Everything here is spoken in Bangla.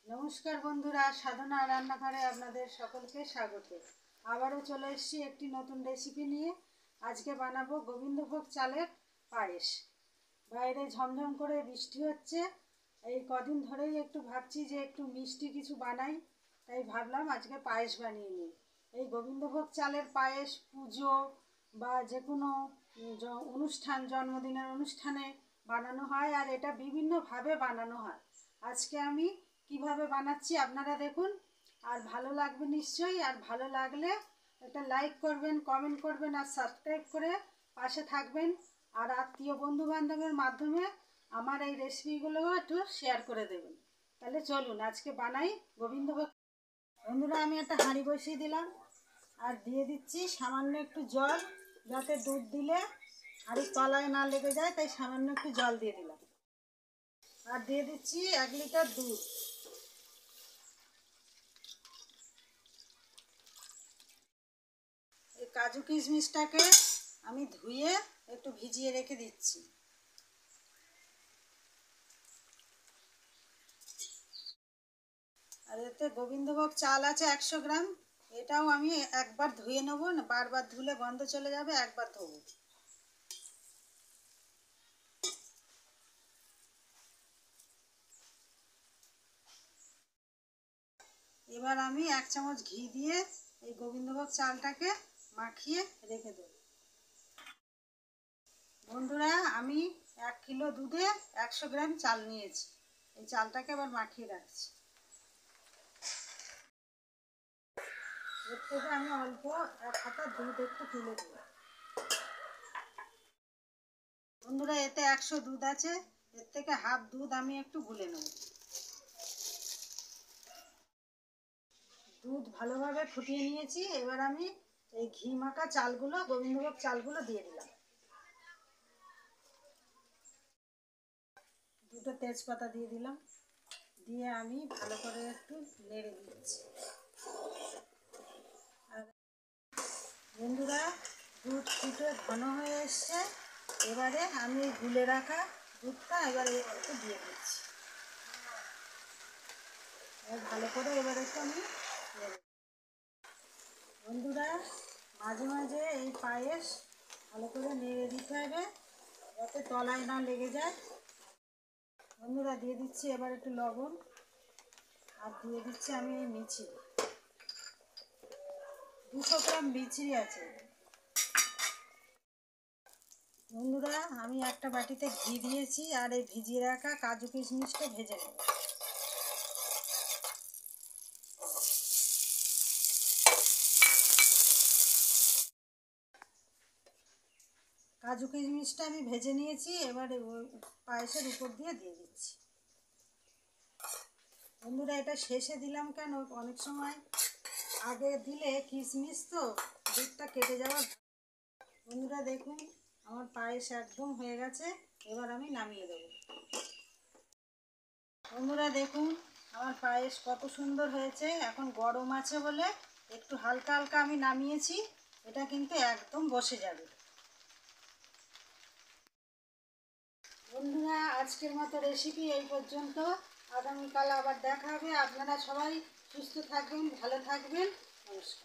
নমস্কার বন্ধুরা, সাধনা রান্নাঘরে আপনাদের সকলকে স্বাগত। আবারও চলে এসেছি একটি নতুন রেসিপি নিয়ে। আজকে বানাবো গোবিন্দভোগ চালের পায়েস। বাইরে ঝমঝম করে বৃষ্টি হচ্ছে, এই কদিন ধরেই একটু ভাবছি যে একটু মিষ্টি কিছু বানাই, তাই ভাবলাম আজকে পায়েস বানিয়ে নিই। এই গোবিন্দভোগ চালের পায়েস পুজো বা যে কোনো অনুষ্ঠান, জন্মদিনের অনুষ্ঠানে বানানো হয়, আর এটা বিভিন্নভাবে বানানো হয়। আজকে আমি কিভাবে বানাচ্ছি আপনারা দেখুন, আর ভালো লাগবে নিশ্চয়ই। আর ভালো লাগলে একটা লাইক করবেন, কমেন্ট করবেন, আর সাবস্ক্রাইব করে পাশে থাকবেন। আর আত্মীয় বন্ধু বান্ধবের মাধ্যমে আমার এই রেসিপিগুলো একটু শেয়ার করে দেবেন। তাহলে চলুন আজকে বানাই গোবিন্দভোগ। বন্ধুরা, আমি একটা হাঁড়ি বসিয়ে দিলাম আর দিয়ে দিচ্ছি সামান্য একটু জল, যাতে দুধ দিলে হাঁড়ির তলায় না লেগে যায়, তাই সামান্য একটু জল দিয়ে দিলাম। আর দিয়ে দিচ্ছি 1 লিটার দুধ। এই কাজু কিশমিশটাকে আমি ধুয়ে একটু ভিজিয়ে রেখে দিচ্ছি। আর এতে গোবিন্দভোগ চাল আছে 100 গ্রাম, এটাও আমি একবার ধুয়ে নেবো, না বারবার ধুলে গন্ধ চলে যাবে, একবার ধোবো। এবার আমি 1 চামচ ঘি দিয়ে এই গোবিন্দভোগ চালটাকে মাখিয়ে রেখে দেবো। বন্ধুরা, আমি 1 কিলো দুধে 100 গ্রাম চাল নিয়েছি। এই চালটাকে আবার মাখিয়ে রাখছি। এর থেকে আমি অল্প 1 হাতা দুধ একটু তুলে দেব। বন্ধুরা, এতে 100 দুধ আছে, এর থেকে হাফ দুধ আমি একটু গুলে নেব। দুধ ভালোভাবে ফুটিয়ে নিয়েছি। এবার আমি এই ঘি মাখা চালগুলো, গোবিন্দভোগ চালগুলো দিয়ে দিলাম। 2টো তেজপাতা দিয়ে দিলাম, দিয়ে আমি ভালো করে একটু নেড়ে দিচ্ছি। আর বন্ধুরা, দুধ ফুটে ঘন হয়ে এসছে। এবারে আমি গুলে রাখা দুধটা এবারে একটু দিয়ে দিচ্ছি। ভালো করে এবার একটু আমি নেড়ে। বন্ধুরা, মাঝে মাঝে এই পায়েস ভালো করে নেড়ে দিতে হবে, যাতে তলায় না লেগে যায়। বন্ধুরা, দিয়ে দিচ্ছি এবার একটু লবণ, আর দিয়ে দিচ্ছি আমি এই মিছরি। 200 গ্রাম মিছরি আছে। বন্ধুরা, আমি একটা বাটিতে ঘি দিয়েছি, আর এই ভিজিয়ে রাখা কাজু কিশমিশটা ভেজে নেব। কাজু কিশমিশটা আমি ভেজে নিয়েছি, এবারে ওই পায়েসের উপর দিয়ে দিচ্ছি। বন্ধুরা, এটা শেষে দিলাম কেন, অনেক সময় আগে দিলে কিশমিশ তো দুধটা কেটে যাওয়া। বন্ধুরা দেখুন, আমার পায়েস একদম হয়ে গেছে। এবার আমি নামিয়ে দেবো। বন্ধুরা দেখুন, আমার পায়েস কত সুন্দর হয়েছে। এখন গরম আছে বলে একটু হালকা হালকা আমি নামিয়েছি, এটা কিন্তু একদম বসে যাবে। বন্ধুরা, আজকের মতো রেসিপি এই পর্যন্ত। আগামীকাল আবার দেখা হবে। আপনারা সবাই সুস্থ থাকবেন, ভালো থাকবেন। নমস্কার।